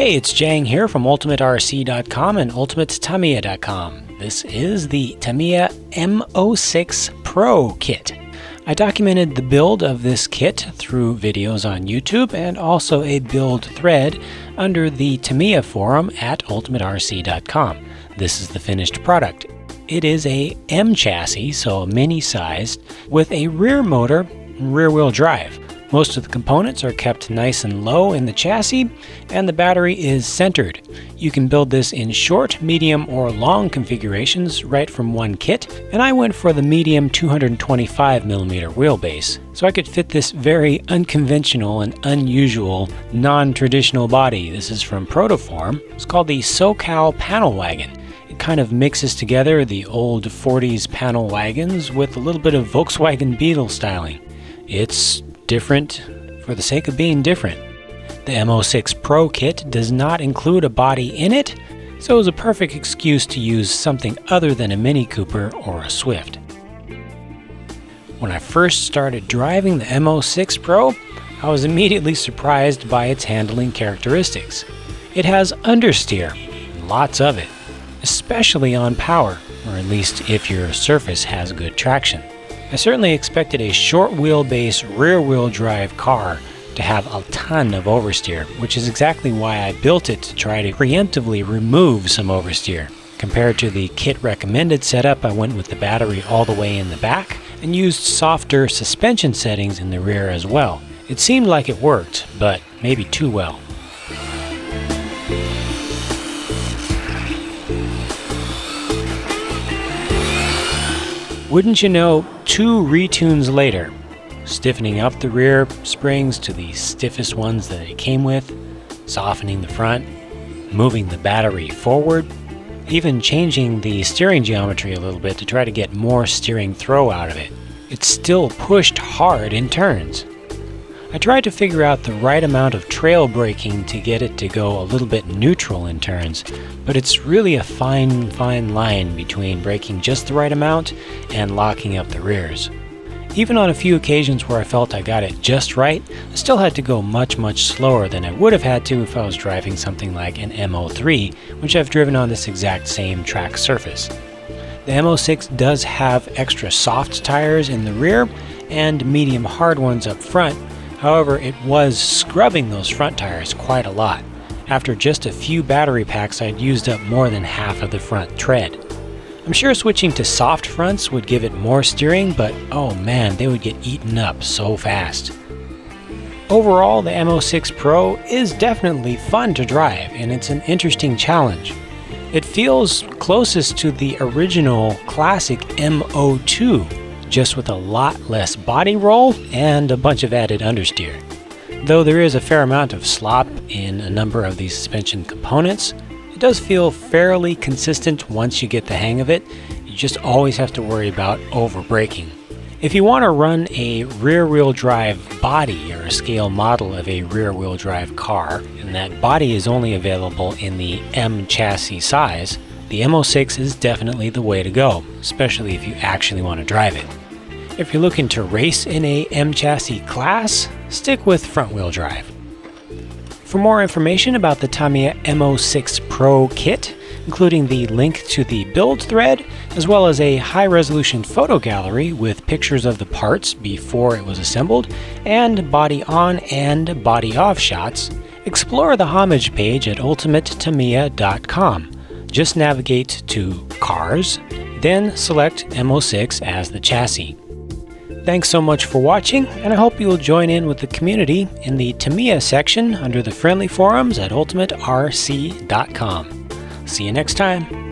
Hey, it's Jang here from ultimaterc.com and ultimatetamiya.com. This is the Tamiya M06 Pro kit. I documented the build of this kit through videos on YouTube and also a build thread under the Tamiya forum at ultimaterc.com. This is the finished product. It is a M chassis, so mini-sized, with a rear motor and rear-wheel drive. Most of the components are kept nice and low in the chassis, and the battery is centered. You can build this in short, medium, or long configurations right from one kit, and I went for the medium 225mm wheelbase, so I could fit this very unconventional and unusual, non-traditional body. This is from Protoform. It's called the SoCal Panel Wagon. It kind of mixes together the old 40s panel wagons with a little bit of Volkswagen Beetle styling. It's different for the sake of being different. The M06 Pro kit does not include a body in it, so it was a perfect excuse to use something other than a Mini Cooper or a Swift. When I first started driving the M06 Pro, I was immediately surprised by its handling characteristics. It has understeer, lots of it, especially on power, or at least if your surface has good traction. I certainly expected a short wheelbase rear-wheel drive car to have a ton of oversteer, which is exactly why I built it, to try to preemptively remove some oversteer. Compared to the kit recommended setup, I went with the battery all the way in the back and used softer suspension settings in the rear as well. It seemed like it worked, but maybe too well. Wouldn't you know, 2 retunes later, stiffening up the rear springs to the stiffest ones that it came with, softening the front, moving the battery forward, even changing the steering geometry a little bit to try to get more steering throw out of it. It still pushed hard in turns. I tried to figure out the right amount of trail braking to get it to go a little bit neutral in turns, but it's really a fine line between braking just the right amount and locking up the rears. Even on a few occasions where I felt I got it just right, I still had to go much slower than I would have had to if I was driving something like an M03, which I've driven on this exact same track surface. The M06 does have extra soft tires in the rear and medium hard ones up front. However, it was scrubbing those front tires quite a lot. After just a few battery packs, I'd used up more than half of the front tread. I'm sure switching to soft fronts would give it more steering, but oh man, they would get eaten up so fast. Overall, the M06 Pro is definitely fun to drive, and it's an interesting challenge. It feels closest to the original classic M02, just with a lot less body roll and a bunch of added understeer. Though there is a fair amount of slop in a number of these suspension components, it does feel fairly consistent once you get the hang of it. You just always have to worry about over-braking. If you want to run a rear-wheel drive body or a scale model of a rear-wheel drive car, and that body is only available in the M chassis size, the M06 is definitely the way to go, especially if you actually want to drive it. If you're looking to race in a M chassis class, stick with front-wheel drive. For more information about the Tamiya M06 Pro kit, including the link to the build thread, as well as a high-resolution photo gallery with pictures of the parts before it was assembled, and body on and body off shots, explore the homage page at ultimatetamiya.com. Just navigate to Cars, then select M06 as the chassis. Thanks so much for watching, and I hope you'll join in with the community in the Tamiya section under the friendly forums at ultimaterc.com. See you next time.